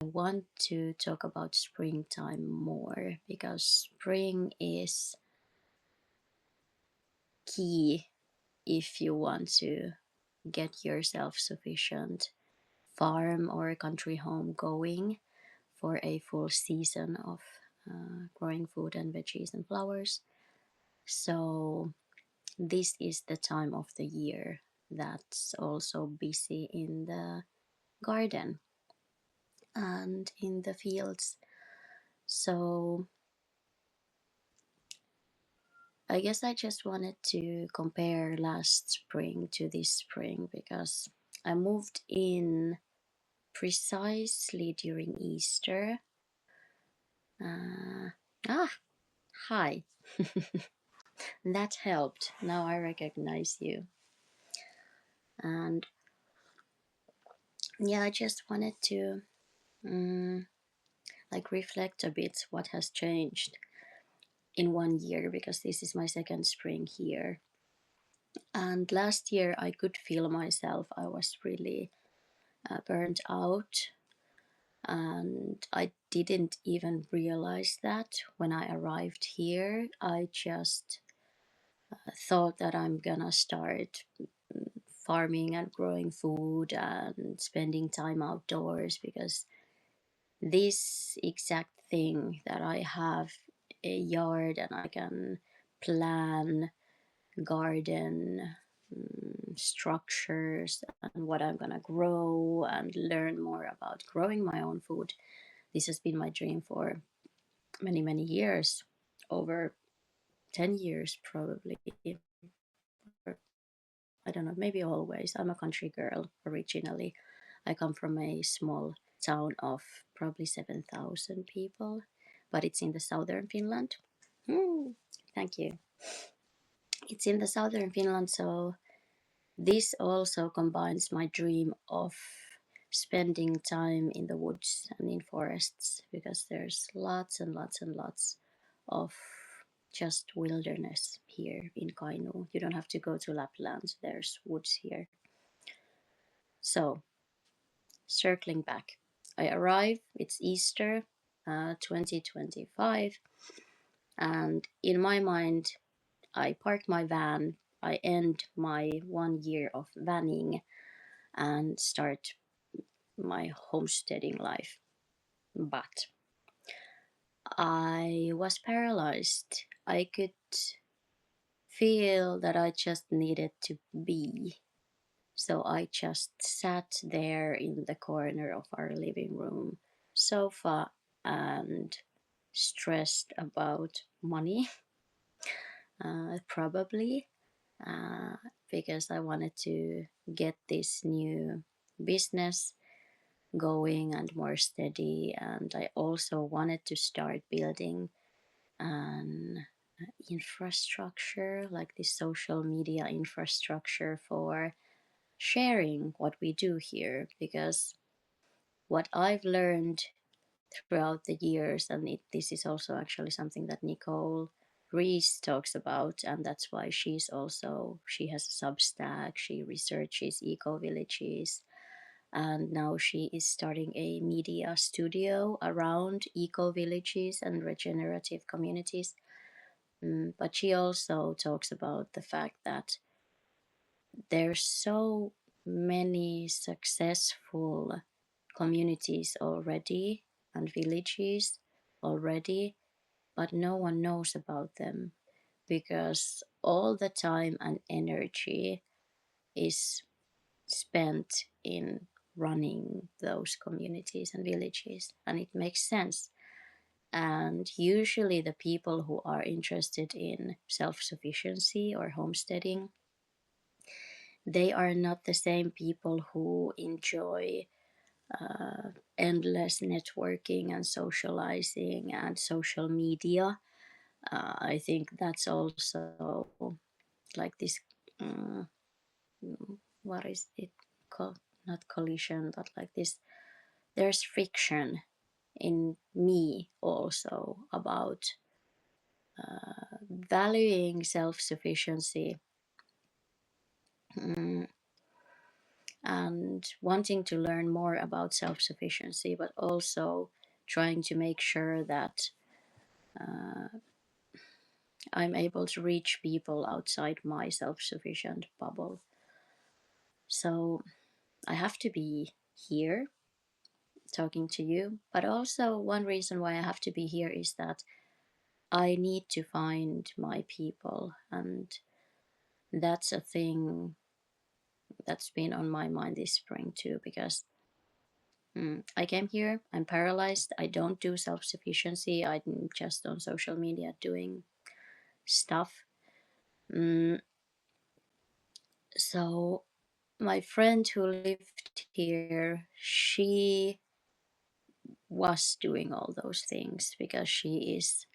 want to talk about springtime more because spring is key if you want to get your self-sufficient farm or country home going for a full season of growing food and veggies and flowers. So this is the time of the year that's also busy in the garden and in the fields. So I guess I just wanted to compare last spring to this spring because I moved in precisely during Easter. Uh, ah, hi. That helped. Now I recognize you. And yeah, I just wanted to reflect a bit what has changed in 1 year because this is my second spring here. And last year I could feel myself. I was really burnt out, and I didn't even realize that when I arrived here. I just thought that I'm gonna start farming and growing food and spending time outdoors because this exact thing that I have a yard and I can plan garden structures and what I'm gonna grow and learn more about growing my own food. This has been my dream for many, many years, over 10 years probably. I don't know, maybe always. I'm a country girl originally. I come from a small town of probably 7,000 people, but it's in the southern Finland. Thank you. It's in the southern Finland, so this also combines my dream of spending time in the woods and in forests because there's lots and lots and lots of just wilderness here in Kainuu. You don't have to go to Lapland, there's woods here. So, circling back, I arrive, it's Easter 2025, and in my mind, I park my van, I end my 1 year of vanning and start my homesteading life. But I was paralyzed. I could feel that I just needed to be. So I just sat there in the corner of our living room sofa and stressed about money, probably, because I wanted to get this new business going and more steady. And I also wanted to start building an infrastructure, like this social media infrastructure for sharing what we do here. Because what I've learned throughout the years, and this is also actually something that Nicole Reese talks about, and that's why she has a Substack, she researches eco villages, and now she is starting a media studio around eco villages and regenerative communities. But she also talks about the fact that there's so many successful communities already and villages already, but no one knows about them because all the time and energy is spent in running those communities and villages, and it makes sense. And usually, the people who are interested in self sufficiency or homesteading, they are not the same people who enjoy endless networking and socializing and social media. I think that's also like this. Um, what is it called? Not collision, but like this. There's friction in me also about valuing self sufficiency and wanting to learn more about self sufficiency, but also trying to make sure that I'm able to reach people outside my self sufficient bubble. So I have to be here talking to you. But also, one reason why I have to be here is that I need to find my people. And that's a thing that's been on my mind this spring too, because I came here, I'm paralyzed, I don't do self sufficiency, I'm just on social media doing stuff. Mm, so, my friend who lived here, she was doing all those things because she is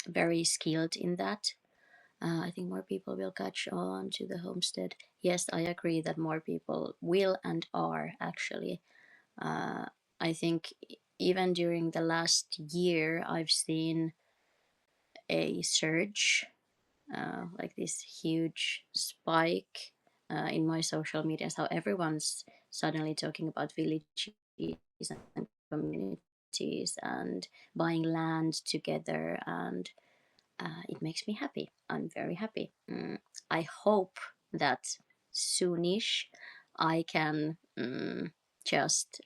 very skilled in that. I think more people will catch on to the homestead. Yes, I agree that more people will and are actually. Uh, I think even during the last year, I've seen a surge, like this huge spike in my social medias, how everyone's suddenly talking about villages and communities and buying land together, and it makes me happy. I'm very happy. I hope that soonish I can just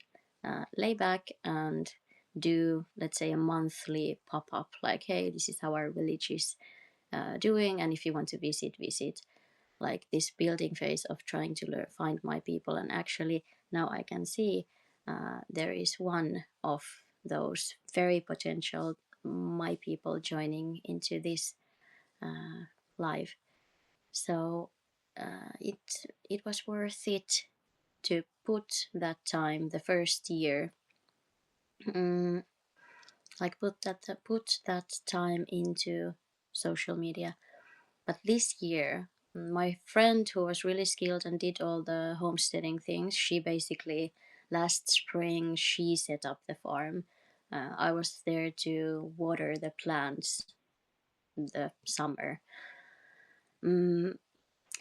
lay back and do, let's say, a monthly pop up like, hey, this is how our village is doing, and if you want to visit, visit. Like this building phase of trying to find my people, and actually now I can see there is one of those very potential my people joining into this live. So it was worth it to put that time the first year, um, like put that time into social media. But this year, my friend who was really skilled and did all the homesteading things, she basically last spring she set up the farm. I was there to water the plants the summer. Mm,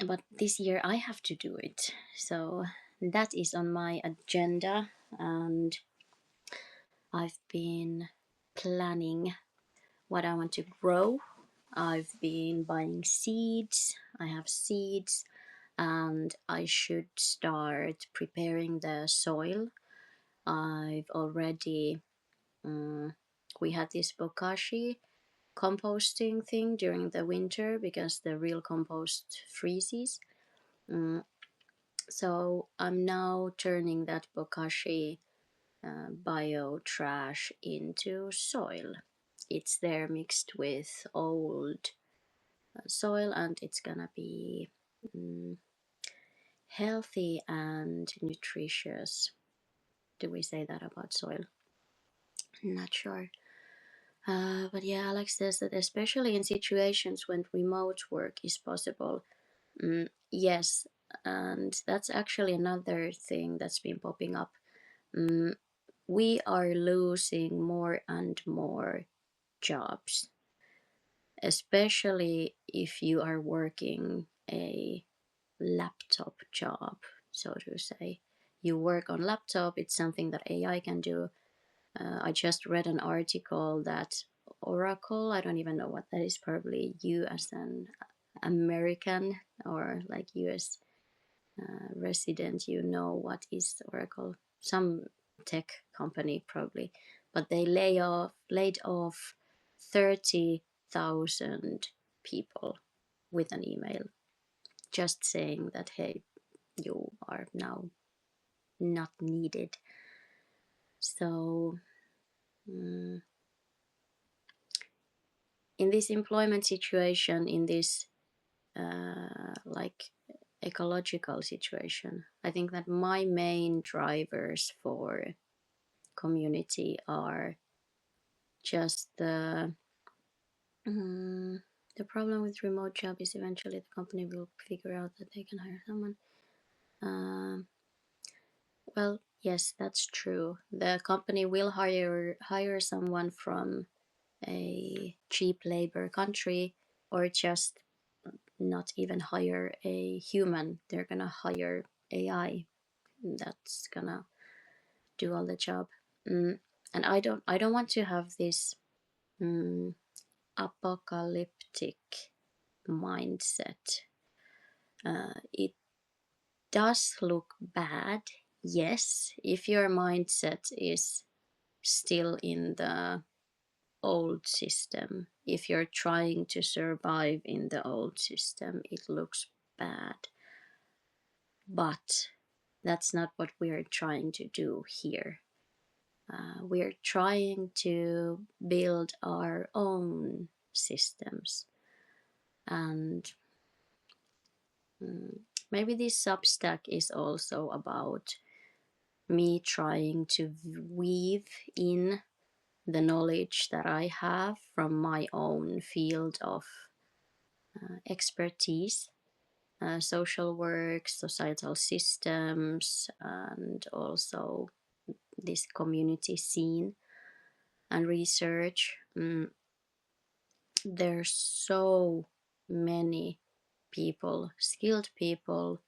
but this year I have to do it. So that is on my agenda, and I've been planning what I want to grow. I've been buying seeds. I have seeds, and I should start preparing the soil. I've already, we had this bokashi composting thing during the winter because the real compost freezes. Mm, So I'm now turning that bokashi bio trash into soil. It's there mixed with old soil, and it's gonna be mm, healthy and nutritious. Do we say that about soil? Not sure. But yeah, Alex says that especially in situations when remote work is possible. Yes, and that's actually another thing that's been popping up. Mm, we are losing more and more jobs, especially if you are working a laptop job, so to say. You work on laptop, it's something that AI can do. I just read an article that Oracle, I don't even know what that is, probably you as an American or like US resident, you know what is Oracle. Some tech company probably, but they laid off 30,000 people with an email, just saying that hey, you are now not needed. So in this employment situation, in this like ecological situation, I think that my main drivers for community are just the problem with remote job is eventually the company will figure out that they can hire someone. Um, well, yes, that's true. The company will hire someone from a cheap labor country, or just not even hire a human. They're gonna hire AI that's gonna do all the job. Mm, and I don't want to have this apocalyptic mindset. It does look bad, yes, if your mindset is still in the old system. If you're trying to survive in the old system, it looks bad. But that's not what we're trying to do here. We're trying to build our own systems. And maybe this Substack is also about me trying to weave in the knowledge that I have from my own field of expertise, social work, societal systems, and also this community scene and research. There's so many people, skilled people,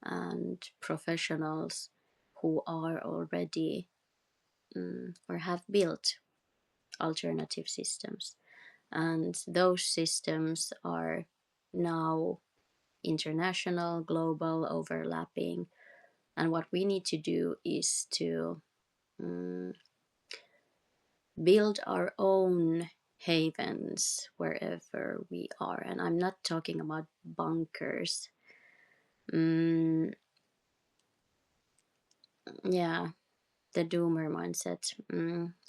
and professionals who are already or have built alternative systems. And those systems are now international, global, overlapping. And what we need to do is to build our own havens wherever we are. And I'm not talking about bunkers. Yeah, the doomer mindset.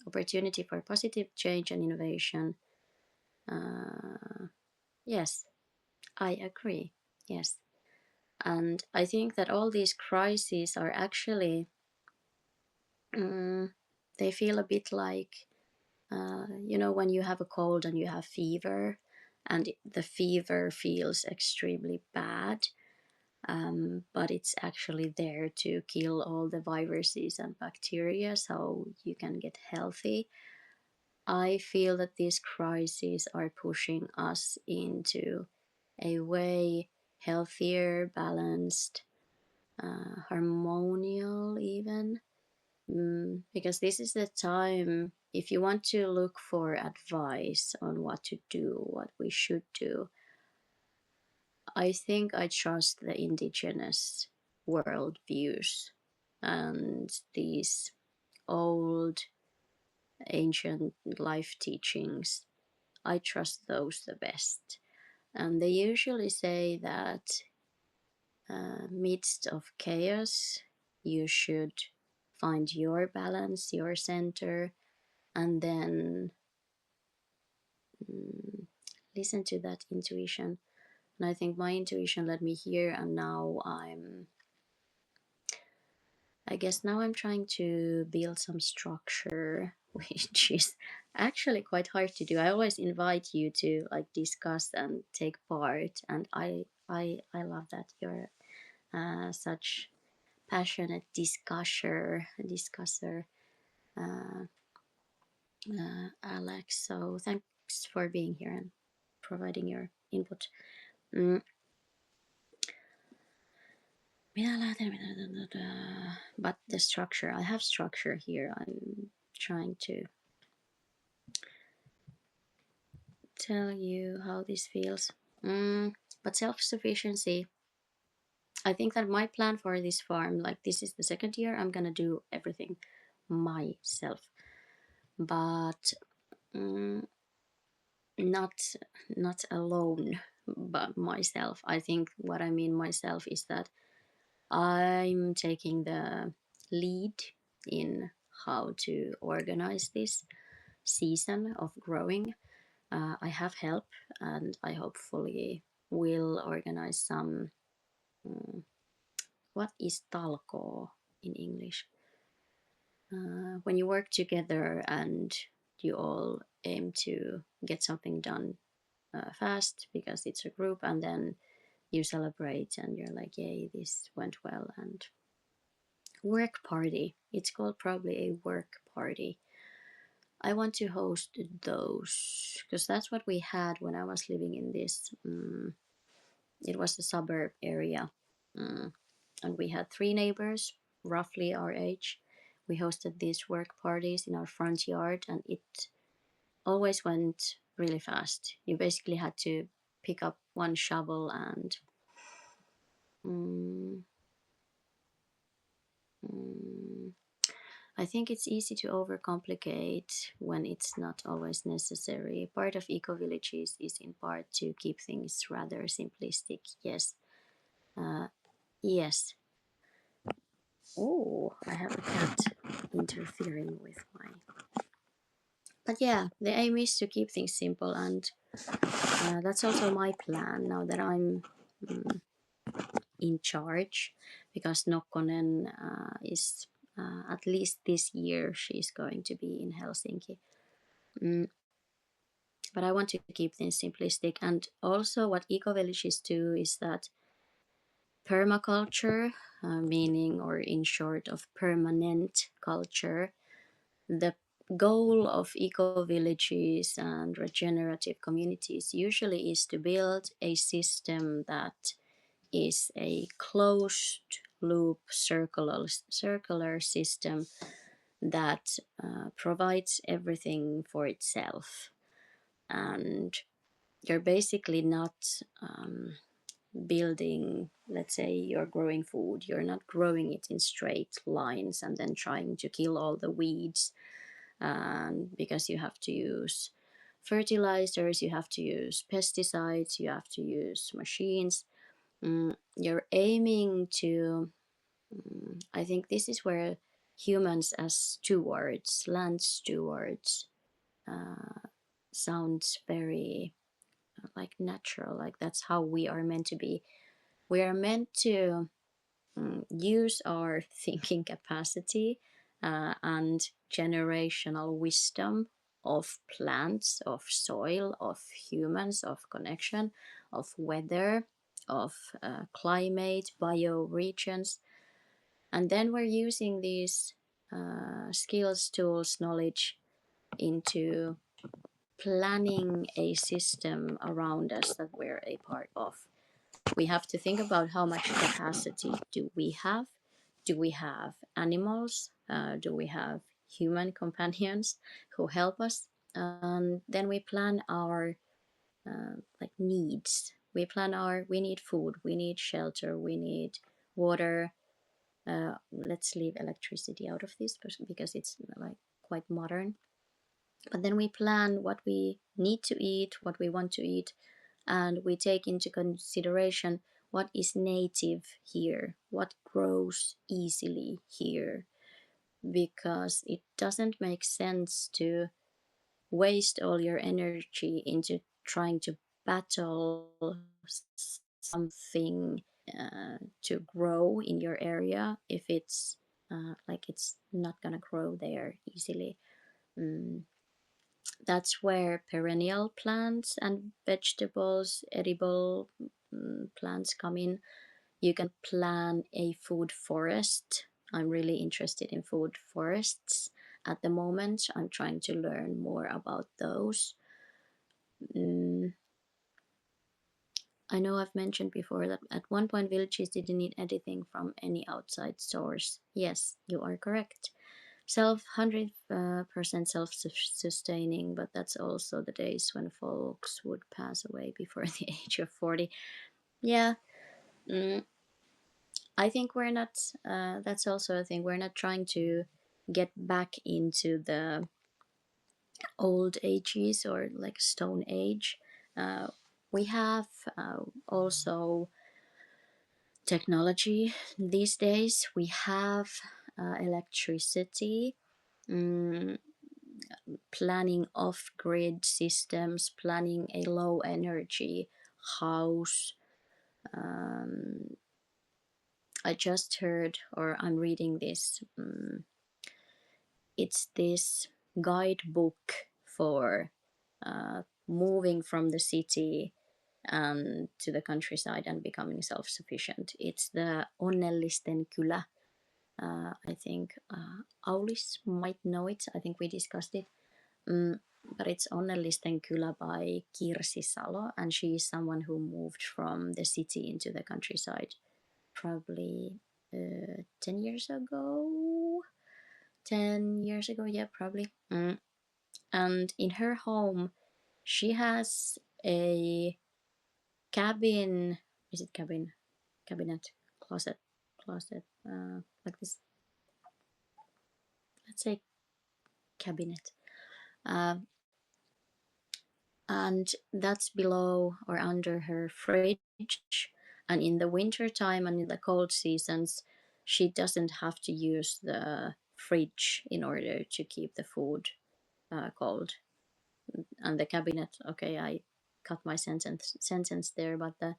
Opportunity for positive change and innovation. Yes, I agree. Yes. And I think that all these crises are actually, they feel a bit like, when you have a cold and you have fever, and the fever feels extremely bad, but it's actually there to kill all the viruses and bacteria so you can get healthy. I feel that these crises are pushing us into a way healthier, balanced, harmonial even. Because this is the time, if you want to look for advice on what to do, what we should do, I think I trust the indigenous world views and these old ancient life teachings. I trust those the best. And they usually say that midst of chaos, you should find your balance, your center, and then listen to that intuition. And I think my intuition led me here, and now I guess now I'm trying to build some structure, which is actually quite hard to do. I always invite you to like discuss and take part, and I love that you're such passionate discusser, Alex. So thanks for being here and providing your input. Mm. But the structure, I have structure here. I'm trying to tell you how this feels. But self-sufficiency, I think that my plan for this farm, like this is the second year, I'm gonna do everything myself. But not alone, but myself. I think what I mean myself is that I'm taking the lead in how to organize this season of growing. I have help, and I hopefully will organize some. What is talko in English? When you work together and you all aim to get something done fast because it's a group, and then you celebrate and you're like, yay, this went well. And work party, it's called probably a work party. I want to host those because that's what we had when I was living in this. It was a suburb area. and we had three neighbors, roughly our age. We hosted these work parties in our front yard, and it always went really fast. You basically had to pick up one shovel and mm, mm, I think it's easy to overcomplicate when it's not always necessary. Part of eco villages is in part to keep things rather simplistic. Yes. Uh, yes. Oh, I have a cat interfering with my. But yeah, the aim is to keep things simple, and that's also my plan now that I'm mm, in charge, because Nokkonen is at least this year she's going to be in Helsinki. Mm, but I want to keep things simplistic. And also, what eco villages do is that permaculture, meaning, or in short, of permanent culture, the goal of eco villages and regenerative communities usually is to build a system that is a closed loop circular system that provides everything for itself. And you're basically not building, let's say you're growing food, you're not growing it in straight lines and then trying to kill all the weeds, and because you have to use fertilizers, you have to use pesticides, you have to use machines. You're aiming to, I think this is where humans as stewards, land stewards, sounds very like natural, like that's how we are meant to be. We are meant to use our thinking capacity and generational wisdom of plants, of soil, of humans, of connection, of weather, of climate, bioregions. And then we're using these skills, tools, knowledge into planning a system around us that we're a part of. We have to think about how much capacity do we have? Do we have animals? Do we have human companions who help us? And then we plan our like needs. We plan our, we need food, we need shelter, we need water. Let's leave electricity out of this because it's like quite modern. But then we plan what we need to eat, what we want to eat, and we take into consideration what is native here, what grows easily here, because it doesn't make sense to waste all your energy into trying to battle something to grow in your area if it's like it's not gonna grow there easily. Mm, that's where perennial plants and vegetables, edible plants come in. You can plan a food forest. I'm really interested in food forests at the moment. I'm trying to learn more about those. Mm, I know I've mentioned before that at one point villages didn't need anything from any outside source. Yes, you are correct. 100% self-sustaining, but that's also the days when folks would pass away before the age of 40. Yeah, mm, I think we're not, that's also a thing, we're not trying to get back into the old ages or like stone age. Uh, we have also technology these days. We have electricity. Mm, Planning off grid systems, planning a low energy house. Um, I just heard, or I'm reading this, it's this guidebook for moving from the city and to the countryside and becoming self-sufficient. It's the Onnellisten kylä. I think Aulis might know it. I think we discussed it. But it's Onnellisten kylä by Kirsi Salo, and she is someone who moved from the city into the countryside probably 10 years ago. 10 years ago, yeah, probably. And in her home, she has a cabin. Is it cabin? Cabinet? Closet? Closet? Like this. Let's say cabinet. Uh, and that's below or under her fridge. And in the winter time and in the cold seasons, she doesn't have to use the fridge in order to keep the food cold. And the cabinet, okay, I cut my sentence there, but the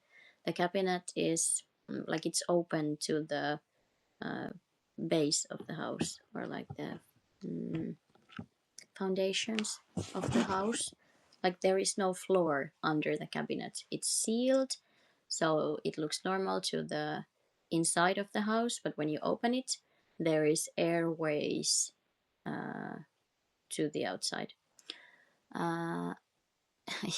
cabinet is like it's open to the uh, base of the house, or like the foundations of the house. Like there is no floor under the cabinet. It's sealed, so it looks normal to the inside of the house, but when you open it, there is airways to the outside. Uh,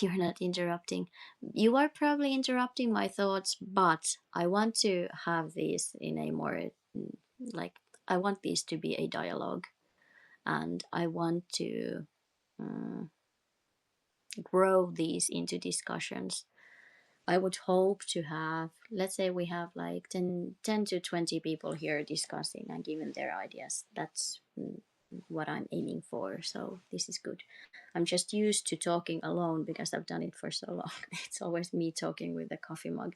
you're not interrupting. You are probably interrupting my thoughts, but I want to have these in a more like I want these to be a dialogue, and I want to grow these into discussions. I would hope to have, let's say we have like 10 to 20 people here discussing and giving their ideas. That's what I'm aiming for. So this is good. I'm just used to talking alone because I've done it for so long. It's always me talking with a coffee mug.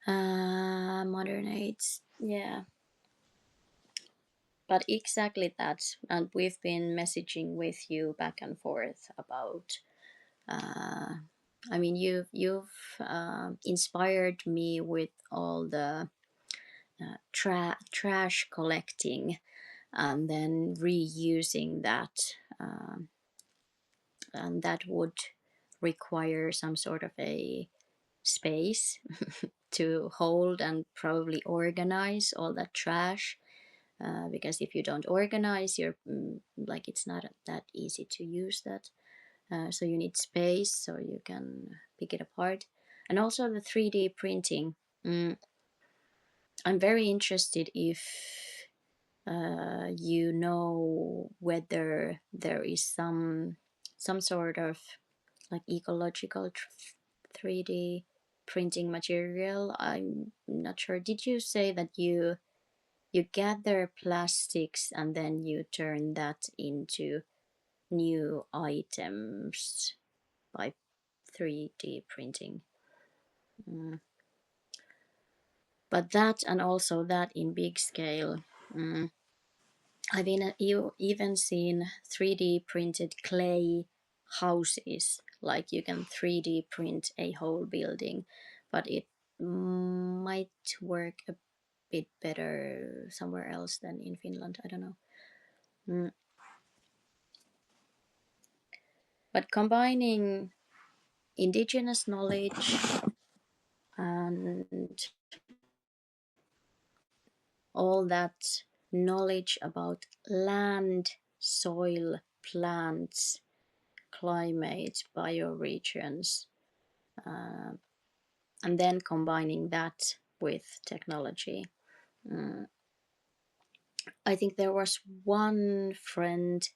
Modern aids. Yeah. But exactly that. And we've been messaging with you back and forth about I mean, you've inspired me with all the trash collecting and then reusing that, and that would require some sort of a space to hold and probably organize all that trash. Because if you don't organize, you're like it's not that easy to use that. So you need space so you can pick it apart. And also the 3D printing. I'm very interested if you know whether there is some sort of like ecological 3D printing material. I'm not sure. Did you say that you gather plastics and then you turn that into new items by 3D printing? But that, and also that in big scale. I've even seen 3D printed clay houses. Like you can 3D print a whole building, but it might work a bit better somewhere else than in Finland. I don't know. But combining indigenous knowledge and all that knowledge about land, soil, plants, climate, bioregions, and then combining that with technology. I think there was one friend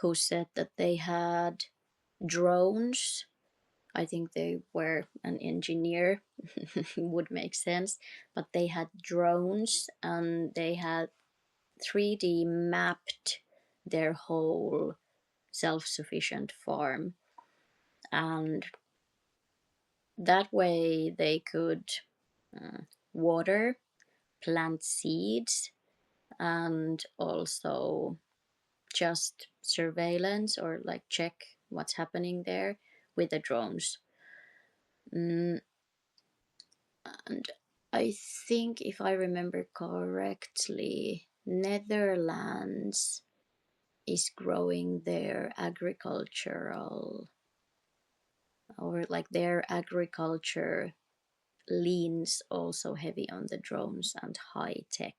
who said that they had drones. I think they were an engineer, would make sense, but they had drones and they had 3D mapped their whole self sufficient farm. And that way they could water, plant seeds, and also just surveillance or like check what's happening there with the drones. And I think, if I remember correctly, Netherlands is growing their agricultural, or like their agriculture leans also heavy on the drones and high tech.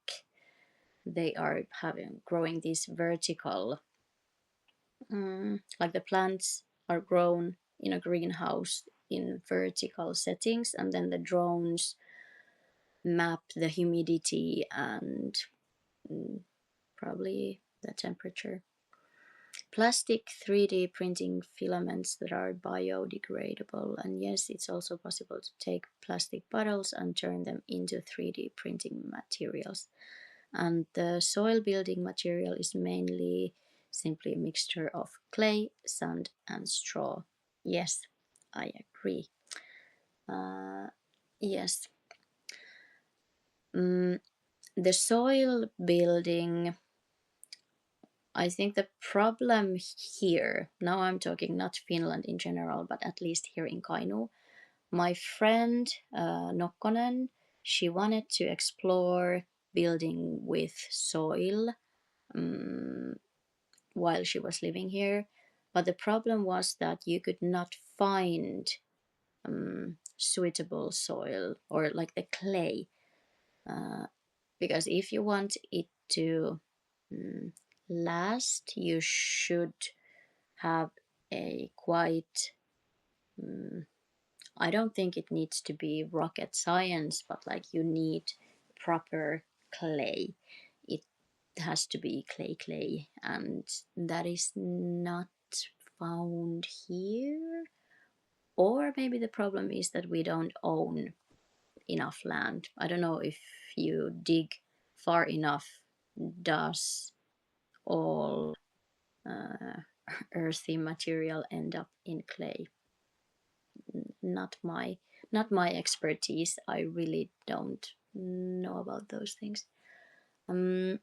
They are having growing these vertical, like the plants are grown in a greenhouse in vertical settings, and then the drones map the humidity and mm, probably the temperature. Plastic 3D printing filaments that are biodegradable. And yes, it's also possible to take plastic bottles and turn them into 3D printing materials. And the soil building material is mainly simply a mixture of clay, sand, and straw. Yes, I agree. Yes. Mm, the soil building, I think the problem here, now I'm talking not Finland in general, but at least here in Kainu, my friend Nokkonen, she wanted to explore building with soil while she was living here. But the problem was that you could not find suitable soil or like the clay. Because if you want it to mm, last, you should have a quite, I don't think it needs to be rocket science, but like you need proper clay. It has to be clay, and that is not found here. Or maybe the problem is that we don't own enough land. I don't know if you dig far enough, does all earthy material end up in clay? Not my not my expertise. I really don't know about those things. Um,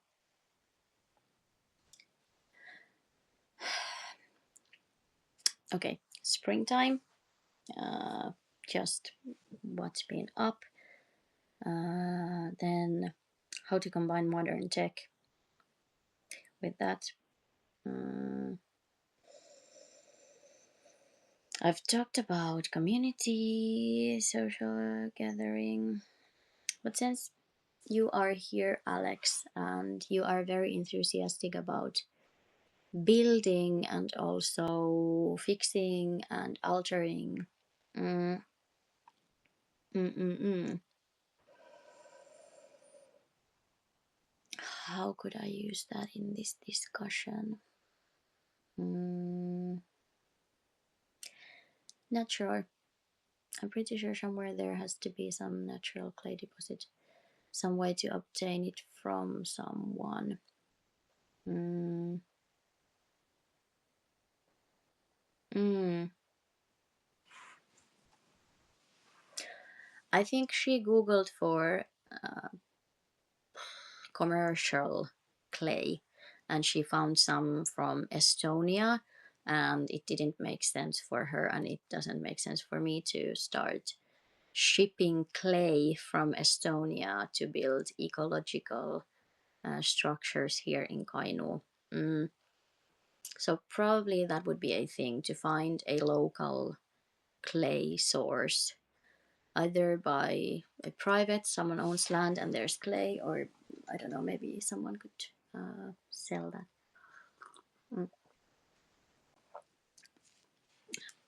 okay, springtime. Uh, just what's been up. Then how to combine modern tech with that. Um, I've talked about community, social gathering, but since you are here, Alex, and you are very enthusiastic about building and also fixing and altering. Mm, mm, mm, mm. How could I use that in this discussion? Mm, not sure. I'm pretty sure somewhere there has to be some natural clay deposit, some way to obtain it from someone. Mm, mm. I think she googled for commercial clay and she found some from Estonia, and it didn't make sense for her, and it doesn't make sense for me to start shipping clay from Estonia to build ecological structures here in Kainu. Mm. So probably that would be a thing, to find a local clay source, either by a private, someone owns land and there's clay, or I don't know, maybe someone could sell that. Mm.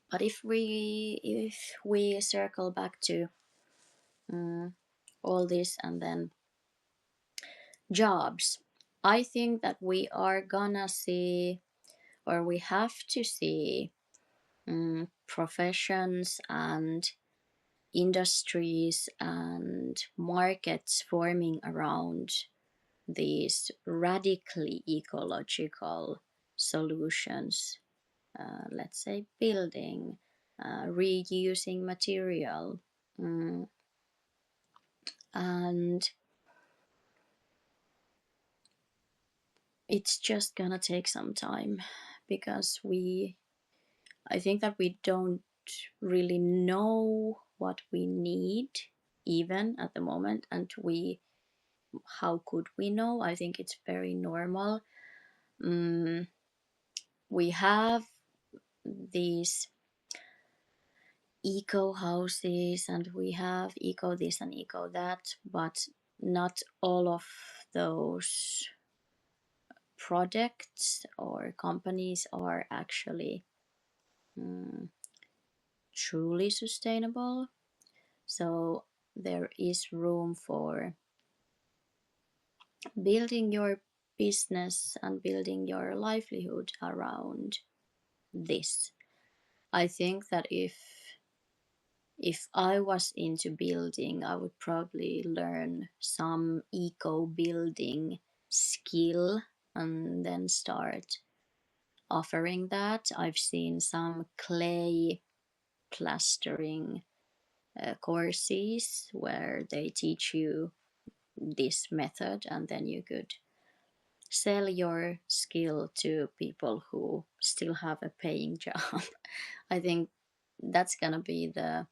But if we circle back to all this and then jobs, I think that we are gonna see, or we have to see, professions and industries and markets forming around these radically ecological solutions. Let's say building, reusing material, and it's just gonna take some time because I think that we don't really know what we need even at the moment, and how could we know? I think it's very normal. Mm, we have these eco houses and we have eco this and eco that, but not all of those products or companies are actually truly sustainable. So there is room for building your business and building your livelihood around this. I think that if I was into building, I would probably learn some eco building skill and then start offering that. I've seen some clay plastering courses where they teach you this method, and then you could sell your skill to people who still have a paying job. I think that's gonna be the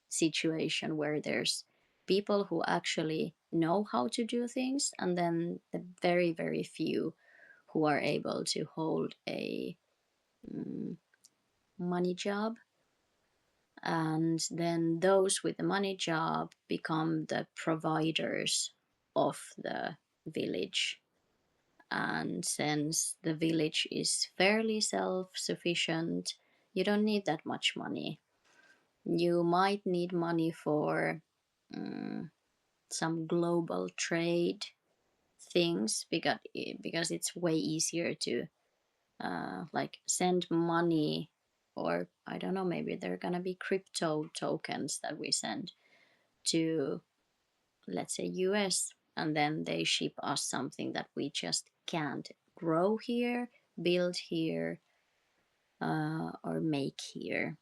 situation where there's people who actually know how to do things, and then the very, very few who are able to hold a money job. And then those with the money job become the providers of the village. And since the village is fairly self sufficient, you don't need that much money. You might need money for some global trade things, because it's way easier to like send money, or I don't know, maybe there are gonna be crypto tokens that we send to, let's say, US, and then they ship us something that we just can't grow here, build here, or make here.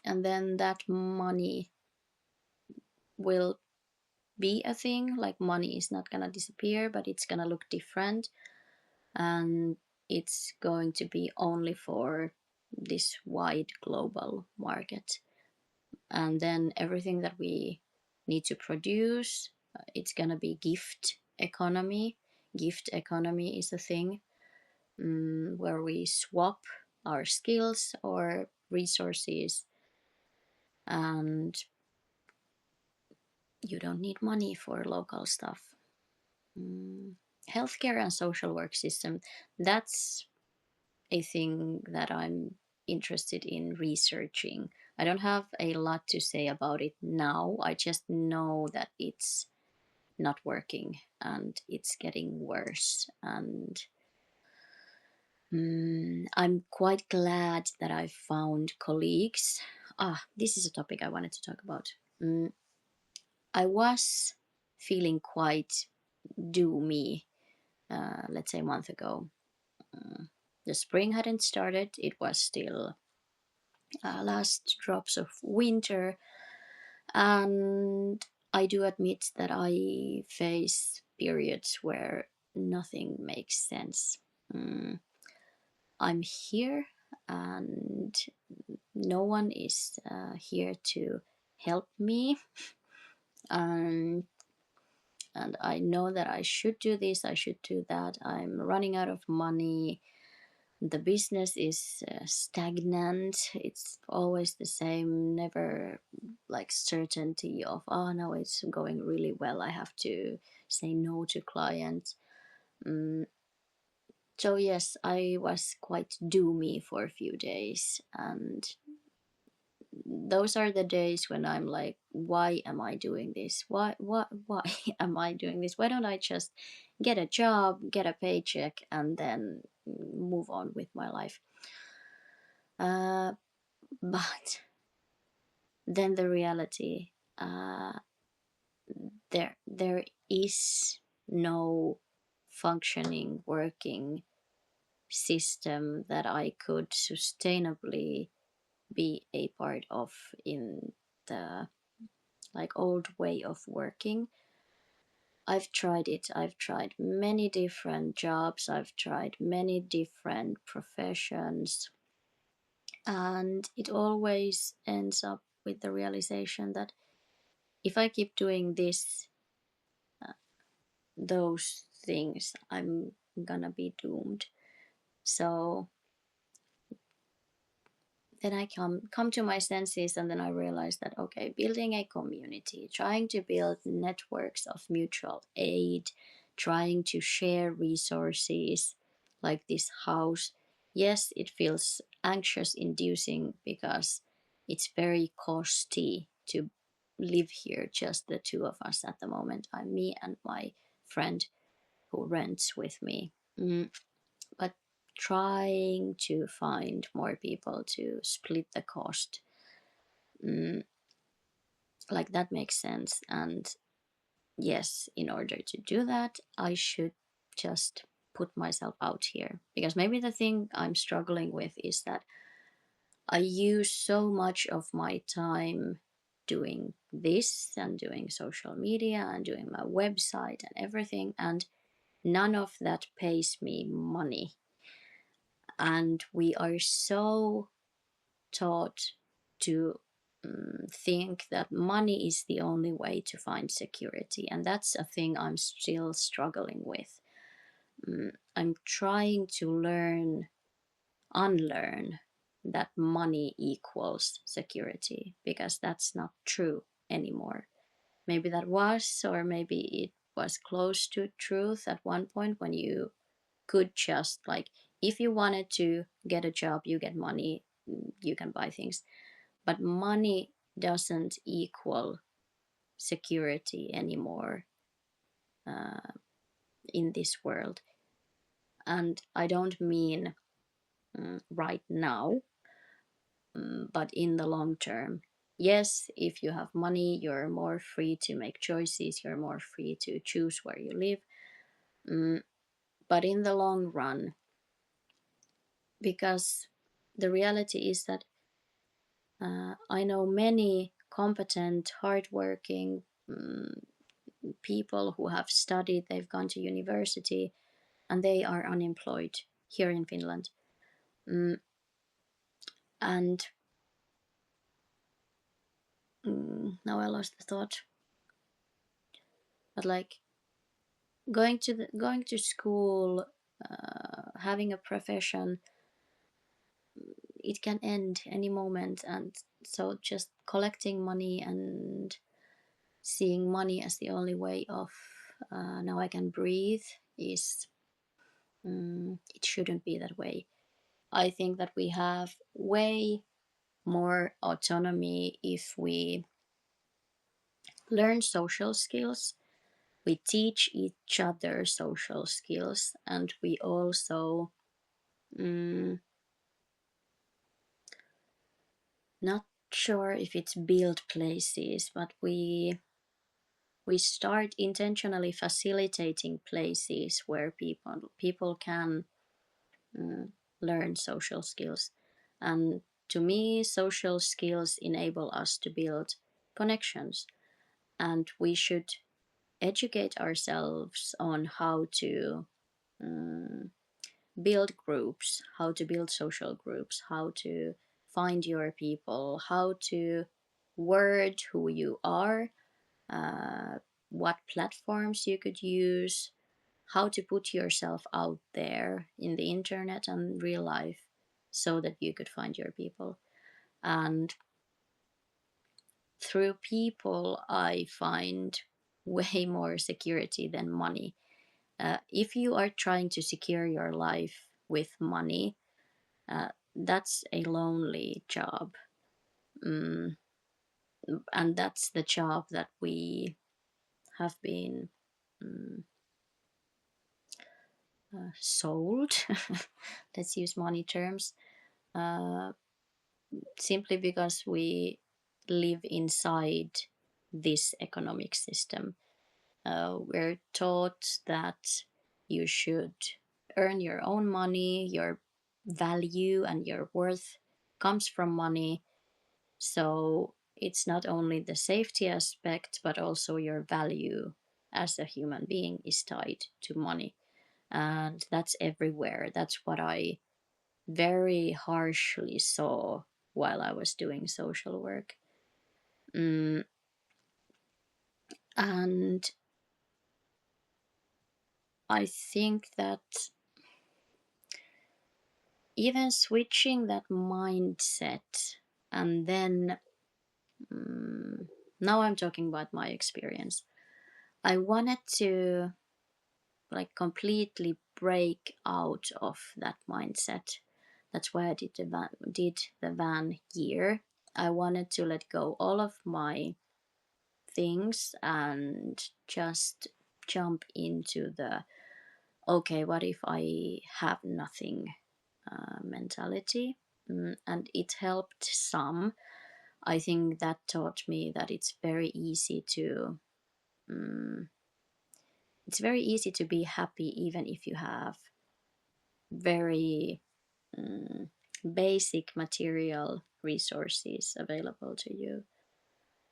And then that money will be a thing. Like, money is not gonna disappear, but it's gonna look different, and it's going to be only for this wide global market. And then everything that we need to produce, it's gonna be gift economy. Gift economy is a thing, where we swap our skills or resources, and you don't need money for local stuff. Healthcare and social work system, that's a thing that I'm interested in researching. I don't have a lot to say about it now. I just know that it's not working and it's getting worse. And I'm quite glad that I found colleagues. This is a topic I wanted to talk about. I was feeling quite doomy, let's say a month ago. The spring hadn't started, it was still last drops of winter, and I do admit that I face periods where nothing makes sense. I'm here, and no one is here to help me. Um, and I know that I should do this, I should do that. I'm running out of money. The business is stagnant. It's always the same, never like certainty of, oh no, it's going really well, I have to say no to clients. So yes, I was quite doomy for a few days, and those are the days when I'm like, why am I doing this? Why am I doing this? Why don't I just get a job, get a paycheck, and then move on with my life? But then the reality, there is no functioning, working system that I could sustainably be a part of in the like old way of working. I've tried it. I've tried many different jobs. I've tried many different professions. And it always ends up with the realization that if I keep doing those things, I'm gonna be doomed. So then I come to my senses, and then I realize that, okay, building a community, trying to build networks of mutual aid, trying to share resources like this house, yes, it feels anxious inducing because it's very costly to live here, just the two of us at the moment. I'm me and my friend who rents with me. But trying to find more people to split the cost, mm, like that makes sense. And yes, in order to do that, I should just put myself out here, because maybe the thing I'm struggling with is that I use so much of my time doing this and doing social media and doing my website and everything, and none of that pays me money. And we are so taught to think that money is the only way to find security, and that's a thing I'm still struggling with. I'm trying to unlearn that money equals security, because that's not true anymore. Maybe that was, or maybe it was close to truth at one point, when you could just, like, if you wanted to get a job, you get money, you can buy things. But money doesn't equal security anymore uh, in this world. And I don't mean right now, but in the long term. Yes, if you have money, you're more free to make choices, you're more free to choose where you live. But in the long run, because the reality is that I know many competent, hardworking people who have studied, they've gone to university, and they are unemployed here in Finland. And now I lost the thought. But like, going to school, having a profession, it can end any moment. And so just collecting money and seeing money as the only way of now I can breathe is it shouldn't be that way. I think that we have way more autonomy if we learn social skills, we teach each other social skills, and we also not sure if it's build places, but we start intentionally facilitating places where people can learn social skills. And to me, social skills enable us to build connections, and we should educate ourselves on how to build groups, how to build social groups, how to find your people, how to word who you are, what platforms you could use, how to put yourself out there in the internet and real life so that you could find your people. And through people, I find way more security than money. If you are trying to secure your life with money, that's a lonely job. Mm, and that's the job that we have been sold. Let's use money terms. Uh, Simply because we live inside this economic system. We're taught that you should earn your own money, your value and your worth comes from money. So it's not only the safety aspect, but also your value as a human being is tied to money. And that's everywhere. That's what I very harshly saw while I was doing social work. And I think that even switching that mindset, and then now I'm talking about my experience. I wanted to like completely break out of that mindset. That's why I did the van year. I wanted to let go all of my things and just jump into the okay, what if I have nothing mentality. And it helped some. I think that taught me that um, it's very easy to be happy even if you have very um, basic material resources available to you.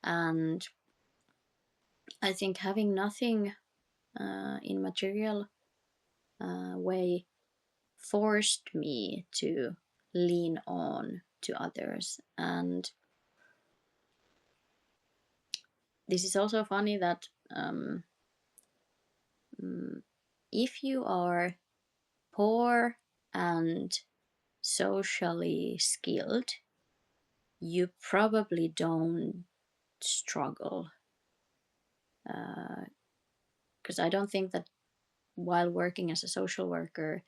And I think having nothing in material way forced me to lean on to others. And this is also funny that mm, if you are poor and socially skilled, you probably don't struggle. Because I don't think that while working as a social worker,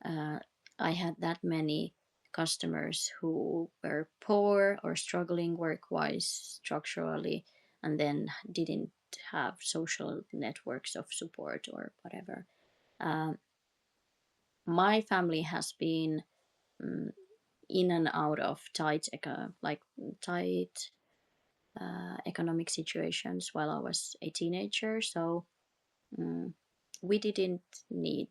uh, I had that many customers who were poor or struggling work wise structurally and then didn't have social networks of support or whatever. Um, my family has been um, in and out of tight economic situations while I was a teenager. So um, we didn't need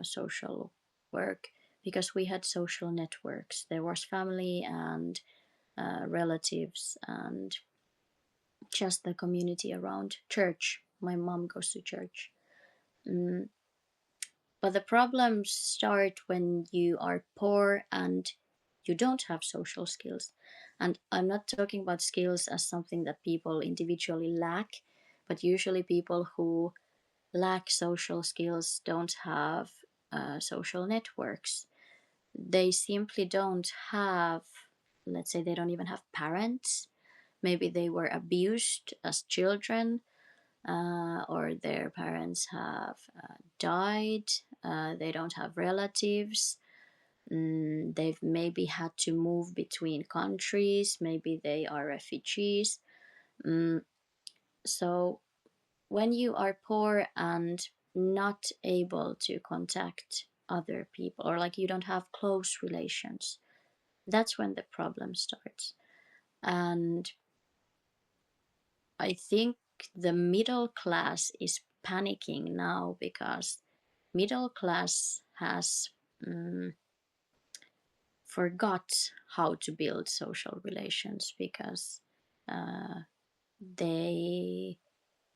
social work because we had social networks. There was family and relatives and just the community around church. My mom goes to church. Mm, but the problems start when you are poor and you don't have social skills. And I'm not talking about skills as something that people individually lack, but usually people who lack social skills don't have social networks. They simply don't have, let's say, they don't even have parents. Maybe they were abused as children, or their parents have died. They don't have relatives. They've maybe had to move between countries. Maybe they are refugees. Mm, so when you are poor and not able to contact other people, or like you don't have close relations, that's when the problem starts. And I think the middle class is panicking now because middle class has forgot how to build social relations because uh, they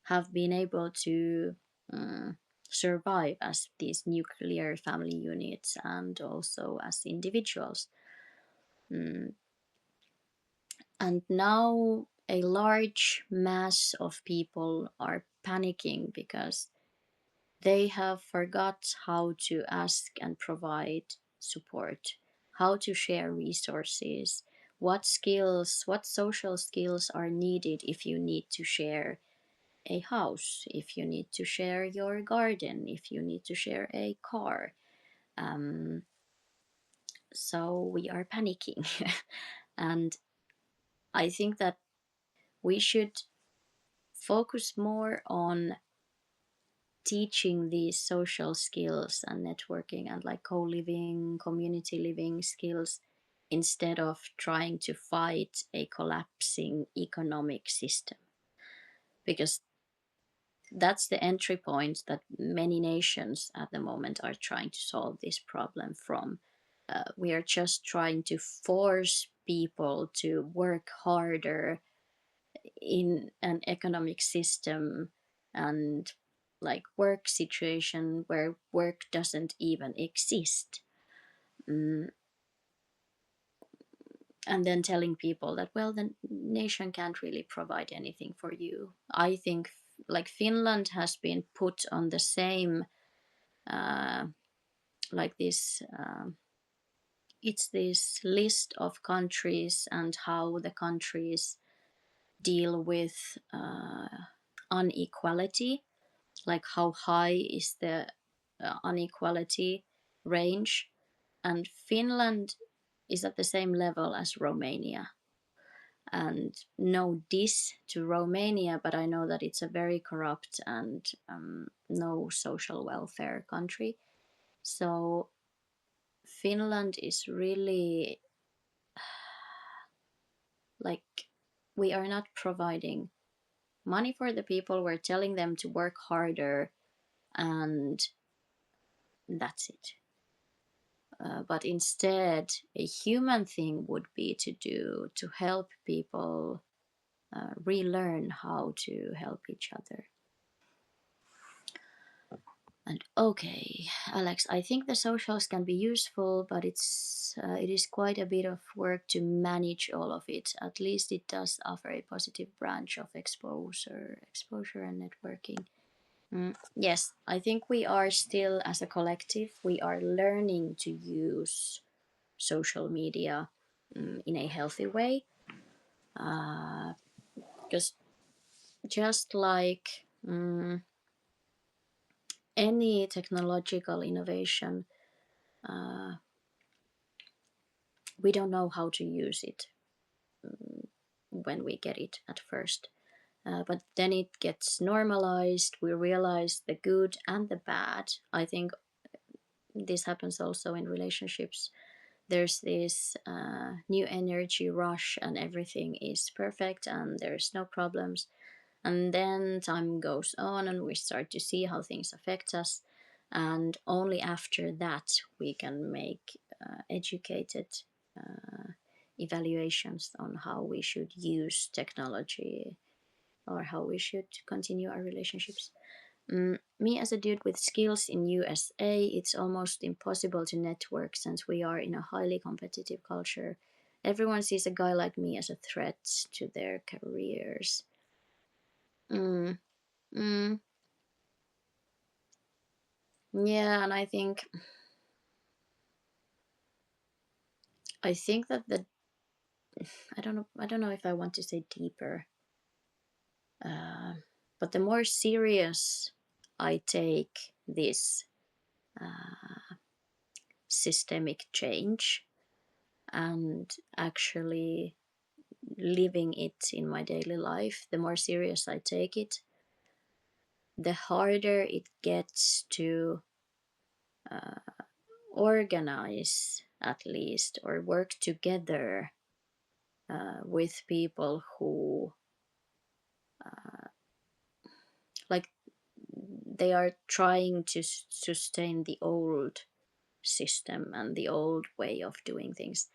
have been able to um, survive as these nuclear family units and also as individuals. Mm, And now a large mass of people are panicking because they have forgot how to ask and provide support, how to share resources, what social skills are needed if you need to share a house, if you need to share your garden, if you need to share a car. Um, so we are panicking. And I think that we should focus more on teaching these social skills and networking and like co-living, community living skills instead of trying to fight a collapsing economic system, because that's the entry point that many nations at the moment are trying to solve this problem from. We are just trying to force people to work harder in an economic system and like work situation where work doesn't even exist. Mm, and then telling people that, well, the nation can't really provide anything for you. I think like Finland has been put on the same uh, like this it's this list of countries and how the countries deal with inequality, like how high is the inequality range. And Finland is at the same level as Romania. And no diss to Romania, but I know that it's a very corrupt and no social welfare country. So Finland is really like, we are not providing money for the people, we're telling them to work harder, and that's it. But instead, a human thing would be to do to help people relearn how to help each other. And okay, Alex, I think the socials can be useful, but it is quite a bit of work to manage all of it. At least it does offer a positive branch of exposure and networking. Yes, I think we are still, as a collective, we are learning to use social media in a healthy way. Because just like any technological innovation, we don't know how to use it when we get it at first. But then it gets normalized. We realize the good and the bad. I think this happens also in relationships. There's this new energy rush, and everything is perfect, and there's no problems. And then time goes on, and we start to see how things affect us. And only after that we can make educated evaluations on how we should use technology or how we should continue our relationships. Me as a dude with skills in USA, it's almost impossible to network since we are in a highly competitive culture. Everyone sees a guy like me as a threat to their careers. Mm, mm, yeah, and I think that the I don't know if I want to say deeper, uh, but the more serious I take this systemic change and actually living it in my daily life, the more serious I take it, the harder it gets to organize, at least, or work together with people who like they are trying to sustain the old system and the old way of doing things.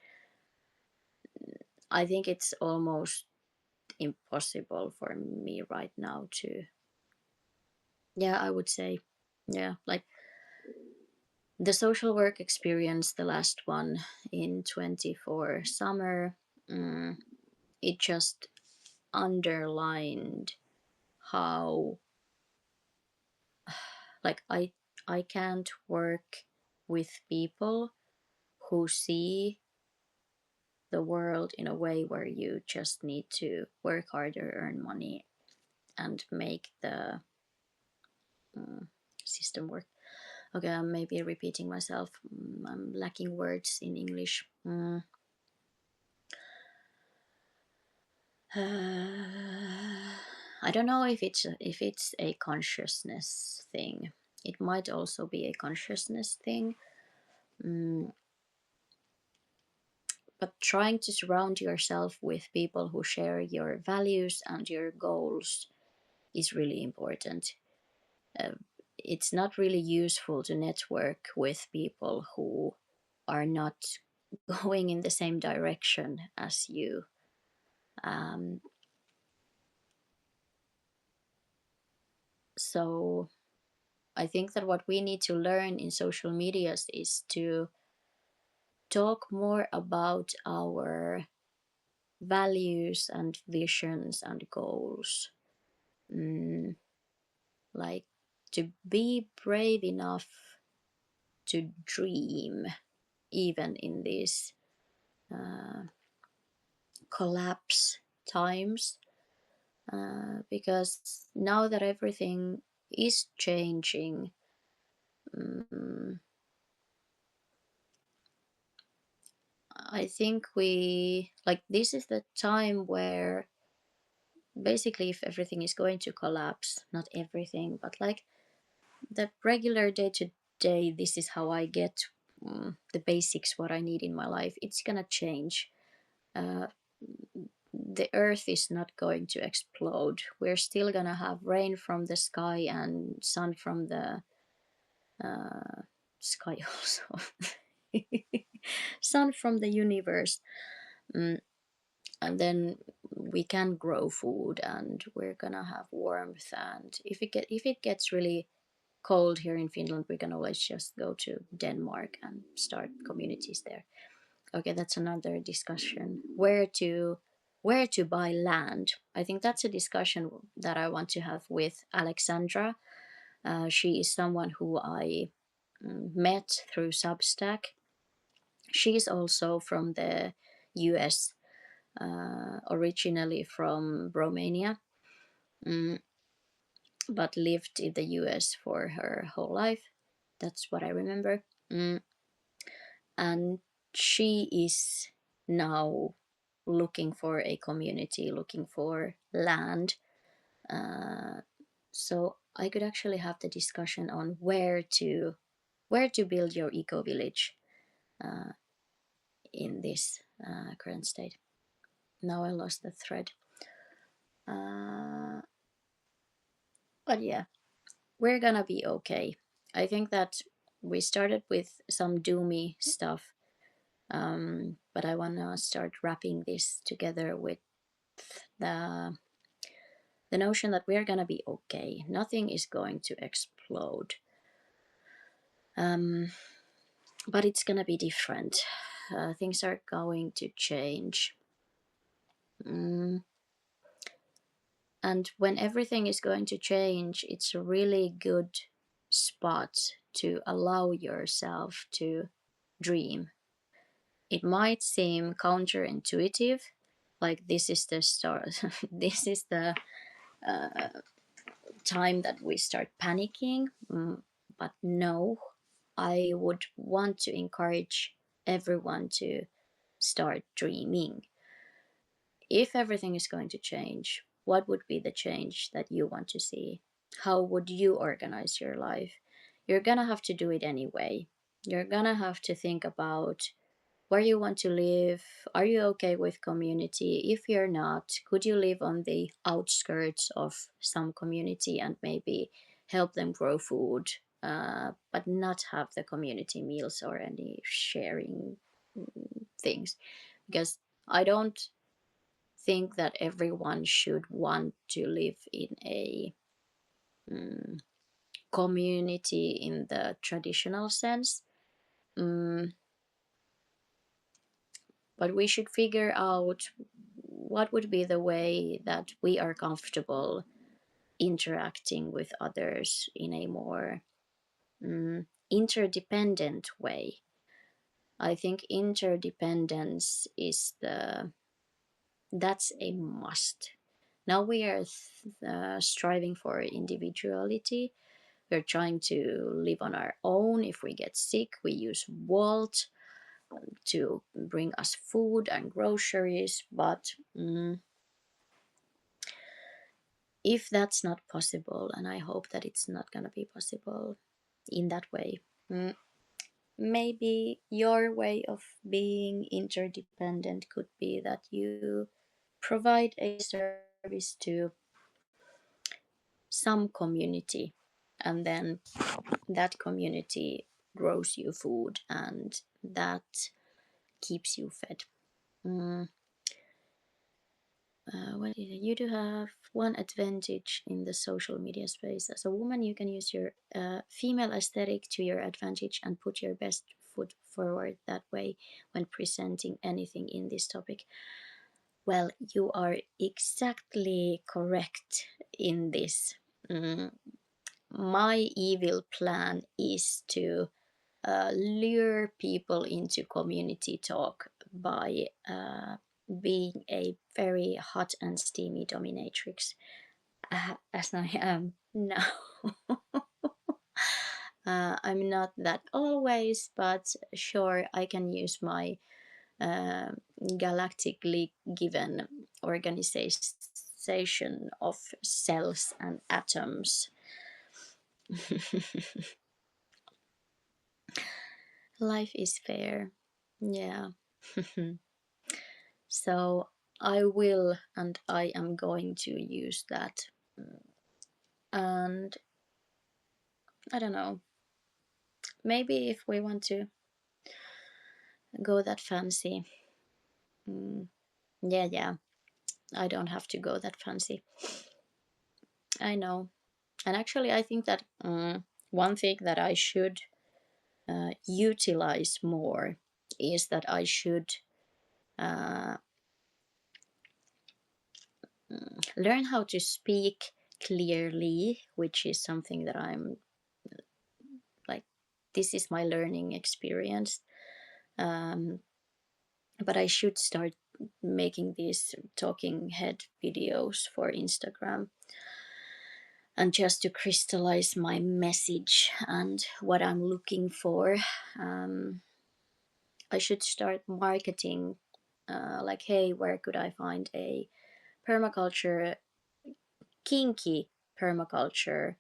I think it's almost impossible for me right now to, yeah, I would say, yeah, like the social work experience, the last one in 24 summer, it just underlined how, like, I can't work with people who see the world in a way where you just need to work harder, earn money, and make the system work. Okay, I'm maybe repeating myself. I'm lacking words in English. I don't know if it's a consciousness thing. It might also be a consciousness thing. But trying to surround yourself with people who share your values and your goals is really important. Uh, it's not really useful to network with people who are not going in the same direction as you. Um, so I think that what we need to learn in social medias is to talk more about our values and visions and goals. Like, to be brave enough to dream, even in these collapse times, because now that everything is changing, I think we like this is the time where basically if everything is going to collapse, not everything, but like the regular day to day, this is how I get the basics, what I need in my life. It's gonna change. Uh, the earth is not going to explode. We're still gonna have rain from the sky and sun from the uh, sky also. Sun from the universe. Mm, and then we can grow food and we're gonna have warmth, and if it gets really cold here in Finland, we can always just go to Denmark and start communities there. Okay, that's another discussion. Where to buy land? I think that's a discussion that I want to have with Alexandra. She is someone who I met through Substack. She is also from the US, originally from Romania, mm, but lived in the US for her whole life. That's what I remember. And she is now looking for a community, looking for land. Uh, so I could actually have the discussion on where to build your eco village uh, in this current state. Now I lost the thread. Uh, but yeah, we're gonna be okay. I think that we started with some doomy stuff, but I wanna start wrapping this together with the the notion that we're gonna be okay. Nothing is going to explode, but it's gonna be different. Things are going to change. Mm. And when everything is going to change, it's a really good spot to allow yourself to dream. It might seem counterintuitive, like this is the start, this is the time that we start panicking. But no, I would want to encourage everyone to start dreaming. If everything is going to change, what would be the change that you want to see? How would you organize your life? You're gonna have to do it anyway. You're gonna have to think about where you want to live. Are you okay with community? If you're not, could you live on the outskirts of some community and maybe help them grow food, but not have the community meals or any sharing things? Because I don't think that everyone should want to live in a community in the traditional sense. Mm, but we should figure out what would be the way that we are comfortable interacting with others in a more interdependent way. I think interdependence is that's a must. Now we are striving for individuality. We're trying to live on our own. If we get sick, we use Walt to bring us food and groceries. But if that's not possible, and I hope that it's not going to be possible in that way, maybe your way of being interdependent could be that you provide a service to some community, and then that community grows you food and that keeps you fed. Mm, you do have one advantage in the social media space. As a woman, you can use your female aesthetic to your advantage and put your best foot forward that way when presenting anything in this topic. Well, you are exactly correct in this. My evil plan is to lure people into community talk by being a very hot and steamy dominatrix, as I am now. I'm not that always, but sure, I can use my uh, galactically given organization of cells and atoms. Life is fair. Yeah. So I will and I am going to use that. And I don't know, maybe if we want to go that fancy, yeah, I don't have to go that fancy. I know. And actually, I think that one thing that I should utilize more is that I should uh, learn how to speak clearly, which is something that I'm like, this is my learning experience. Um, but I should start making these talking head videos for Instagram, and just to crystallize my message and what I'm looking for. Um, I should start marketing, like, hey, where could I find a permaculture, kinky permaculture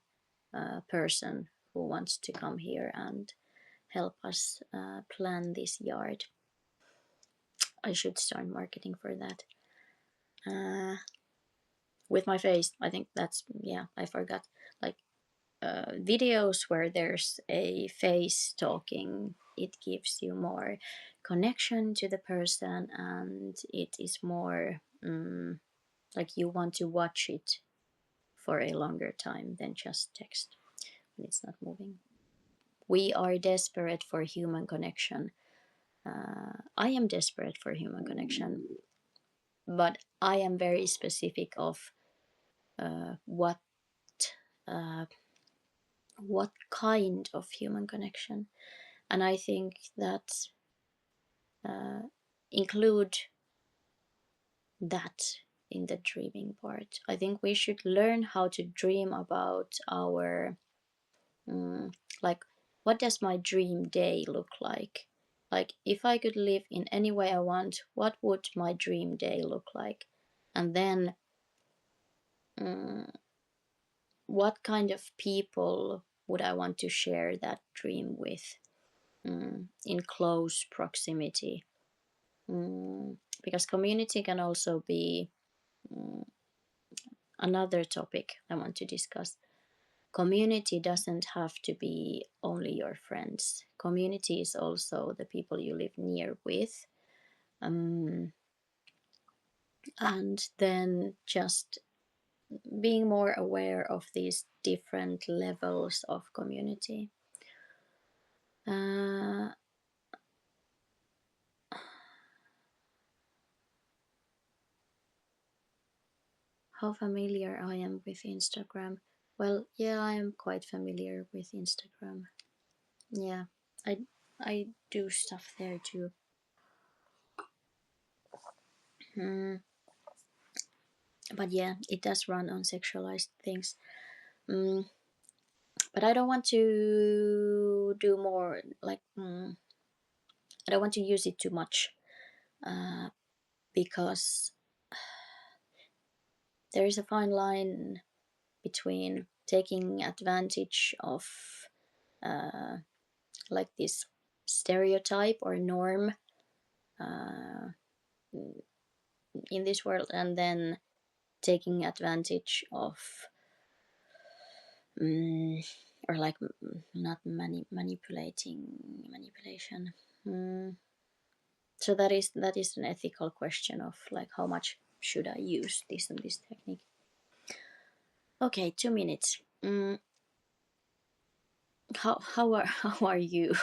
person who wants to come here and help us plan this yard. I should start marketing for that. With my face, I think that's, yeah, I forgot. Like videos where there's a face talking, it gives you more connection to the person, and it is more like you want to watch it for a longer time than just text when it's not moving. We are desperate for human connection. I am desperate for human connection, but I am very specific of what uh, what kind of human connection. And I think that uh, include that in the dreaming part. I think we should learn how to dream about our like, what does my dream day look like? Like, if I could live in any way I want, what would my dream day look like? And then what kind of people would I want to share that dream with in close proximity? Because community can also be another topic I want to discuss. Community doesn't have to be only your friends. Community is also the people you live near with. And then just being more aware of these different levels of community. Uh, how familiar I am with Instagram. Well, yeah, I am quite familiar with Instagram. Yeah, I I do stuff there too. Mm, but yeah, it does run on sexualized things. Mm, but I don't want to do more. Like, I don't want to use it too much because there is a fine line between taking advantage of uh, like this stereotype or norm uh, in this world, and then taking advantage of or like not manipulation. So that is an ethical question of like, how much should I use this and this technique. Okay, 2 minutes. How are you?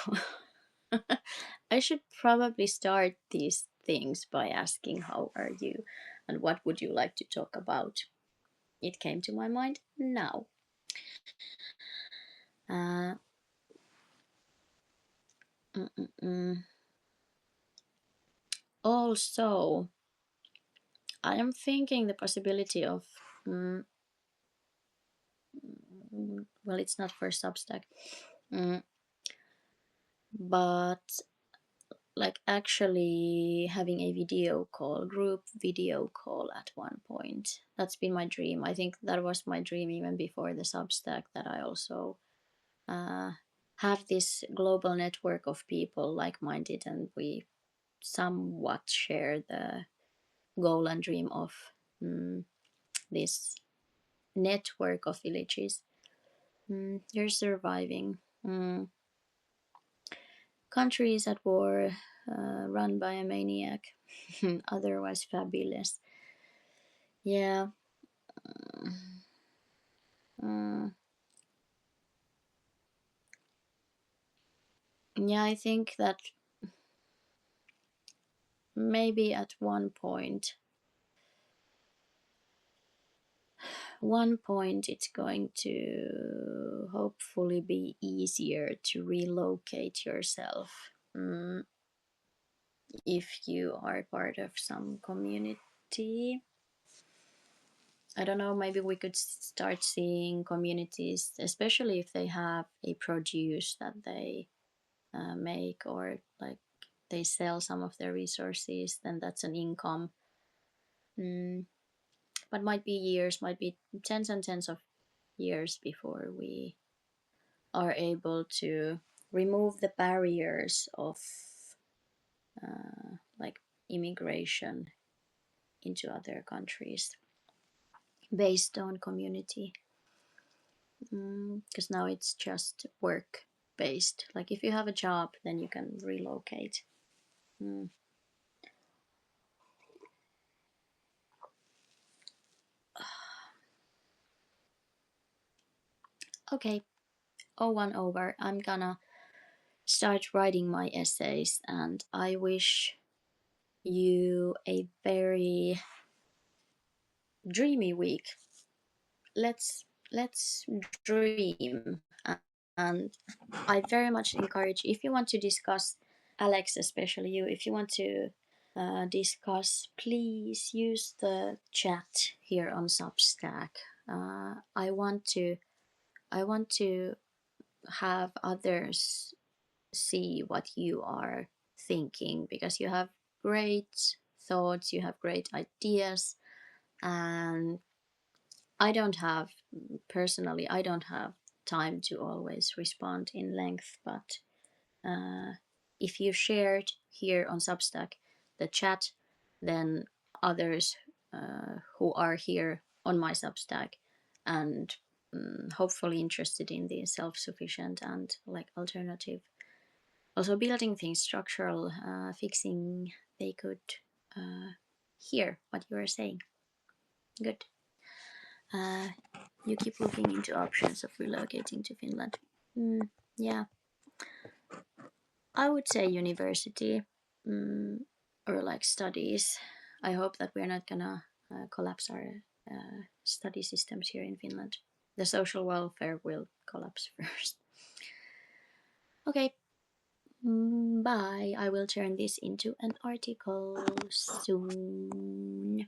I should probably start these things by asking how are you and what would you like to talk about. It came to my mind now. Uh, Also, I am thinking the possibility of well, it's not for Substack, but like actually having a video call, group video call at one point. That's been my dream. I think that was my dream even before the Substack, that I also have this global network of people like-minded, and we somewhat share the goal and dream of this network of villages. You're surviving. Countries at war, run by a maniac, otherwise fabulous. Yeah. Mm, yeah, I think that maybe at one point it's going to hopefully be easier to relocate yourself, if you are part of some community. I don't know, maybe we could start seeing communities, especially if they have a produce that they make, or like they sell some of their resources, then that's an income. But might be years, might be tens and tens of years before we are able to remove the barriers of like immigration into other countries based on community. Because now it's just work based. Like if you have a job, then you can relocate. Okay, 01 over. I'm gonna start writing my essays, and I wish you a very dreamy week. Let's dream, and I very much encourage, if you want to discuss, Alex, especially you, if you want to discuss, please use the chat here on Substack. I want to have others see what you are thinking, because you have great thoughts, you have great ideas, and I don't have, personally, I don't have time to always respond in length, but if you shared here on Substack the chat, then others who are here on my Substack and hopefully interested in the self-sufficient and like alternative, also building things, structural fixing, they could hear what you are saying. Good. You keep looking into options of relocating to Finland. Yeah, I would say university, or like studies. I hope that we're not gonna collapse our study systems here in Finland. The social welfare will collapse first. Okay, bye. I will turn this into an article soon.